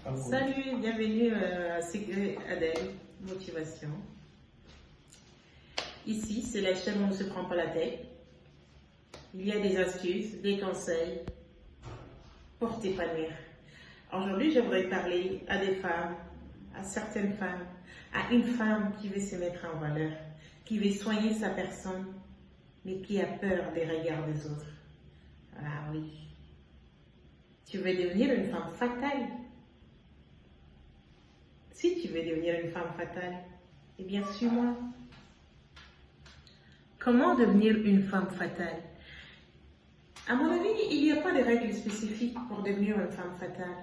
Salut, bienvenue à Secret Adèle, Motivation. Ici, c'est la chaîne où on ne se prend pas la tête. Il y a des astuces, des conseils pour t'épanouir. Aujourd'hui, j'aimerais parler à des femmes, à certaines femmes, à une femme qui veut se mettre en valeur, qui veut soigner sa personne, mais qui a peur des regards des autres. Ah oui. Tu veux devenir une femme fatale? Si tu veux devenir une femme fatale, eh bien, suis-moi. Comment devenir une femme fatale? À mon avis, il n'y a pas de règles spécifiques pour devenir une femme fatale.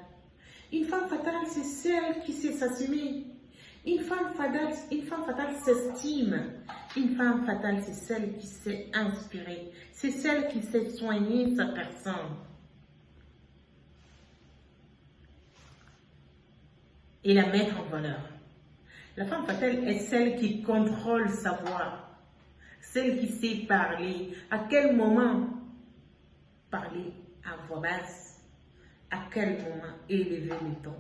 Une femme fatale, c'est celle qui sait s'assumer. Une femme fatale s'estime. Une femme fatale, c'est celle qui sait inspirer. C'est celle qui sait soigner sa personne. Et la mettre en valeur. La femme fatale est celle qui contrôle sa voix, celle qui sait parler, à quel moment parler à voix basse, à quel moment élever le ton,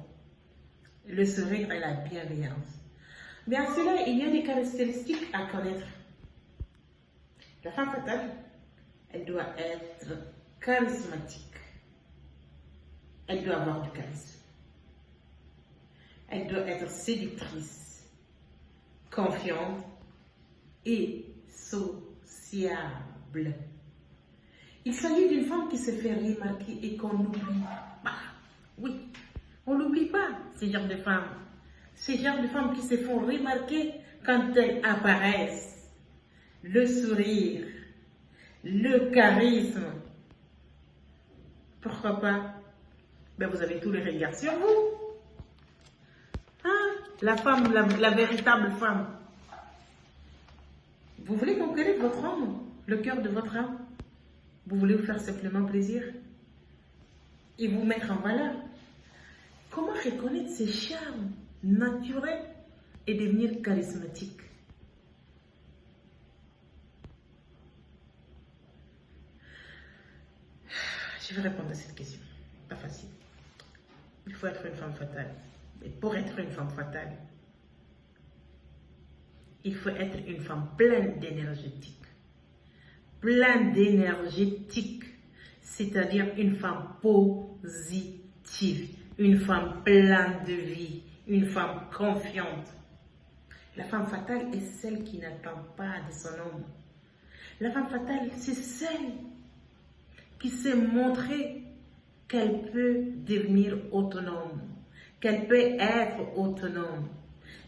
le sourire et la bienveillance. Mais à cela, il y a des caractéristiques à connaître. La femme fatale, elle doit être charismatique. Elle doit avoir du charisme. Elle doit être séductrice, confiante et sociable. Il s'agit d'une femme qui se fait remarquer et qu'on n'oublie pas. Oui, on n'oublie pas ces genres de femmes. Ces genres de femmes qui se font remarquer quand elles apparaissent. Le sourire, le charisme. Pourquoi pas? Ben, vous avez tous les regards sur vous. La femme, la véritable femme. Vous voulez conquérir votre âme, le cœur de votre âme. Vous voulez vous faire simplement plaisir et vous mettre en valeur. Comment reconnaître ces charmes naturels et devenir charismatique? Je vais répondre à cette question. Pas facile. Il faut être une femme fatale. Et pour être une femme fatale, il faut être une femme pleine d'énergétique. Pleine d'énergétique, c'est-à-dire une femme positive, une femme pleine de vie, une femme confiante. La femme fatale est celle qui n'attend pas de son homme. La femme fatale, c'est celle qui sait montrer qu'elle peut devenir autonome, qu'elle peut être autonome.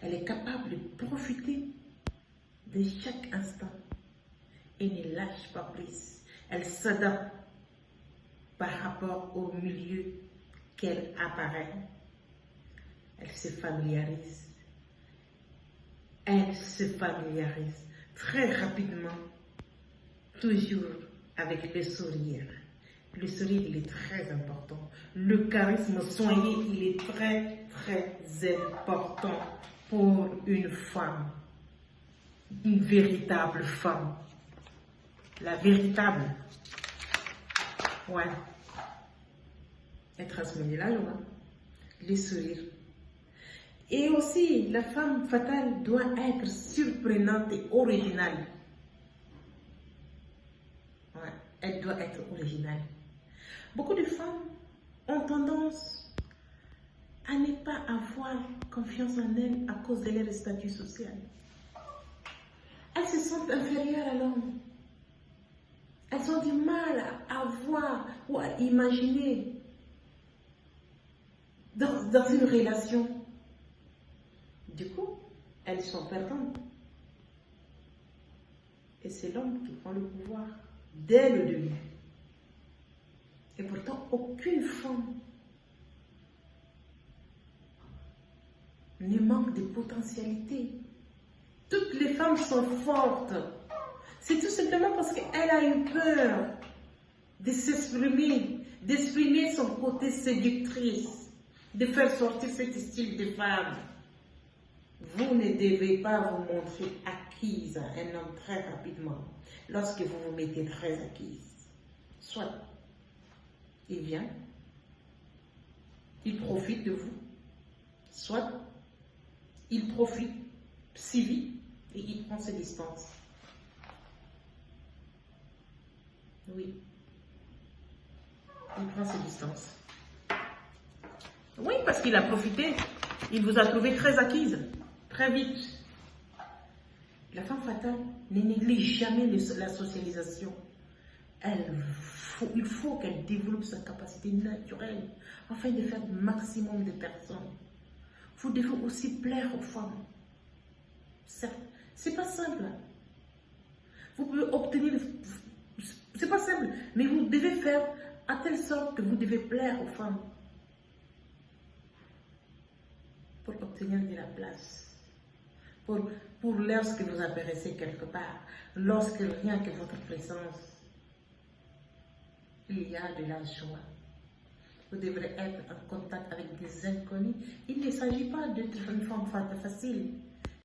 Elle est capable de profiter de chaque instant et ne lâche pas prise. Elle s'adapte par rapport au milieu qu'elle apparaît. Elle se familiarise. Elle se familiarise très rapidement, toujours avec le sourire. Le sourire, il est très important. Le charisme soigné, il est très, très important pour une femme. Une véritable femme. La véritable. Ouais. Elle transmet la joie, le sourire. Et aussi, la femme fatale doit être surprenante et originale. Ouais. Elle doit être originale. Beaucoup de femmes ont tendance à ne pas avoir confiance en elles à cause de leur statut social. Elles se sentent inférieures à l'homme. Elles ont du mal à voir ou à imaginer dans une relation. Du coup, elles sont perdantes. Et c'est l'homme qui prend le pouvoir dès le début. Et pourtant, aucune femme ne manque de potentialité. Toutes les femmes sont fortes. C'est tout simplement parce qu'elle a eu peur de s'exprimer, d'exprimer son côté séductrice, de faire sortir ce style de femme. Vous ne devez pas vous montrer acquise à un homme très rapidement lorsque vous vous mettez très acquise. Soit il vient, il profite de vous, soit il profite si vite et il prend ses distances. Oui, il prend ses distances. Oui, parce qu'il a profité. Il vous a trouvé très acquise, très vite. La femme fatale ne néglige jamais la socialisation. Il faut qu'elle développe sa capacité naturelle afin de faire le maximum de personnes. Vous devez aussi plaire aux femmes. Certes, c'est pas simple. Vous pouvez obtenir, c'est pas simple, mais vous devez faire à telle sorte que vous devez plaire aux femmes pour obtenir de la place. Pour lorsque vous apparaissez quelque part, lorsque rien que votre présence, il y a de la joie. Vous devrez être en contact avec des inconnus. Il ne s'agit pas d'être une femme facile.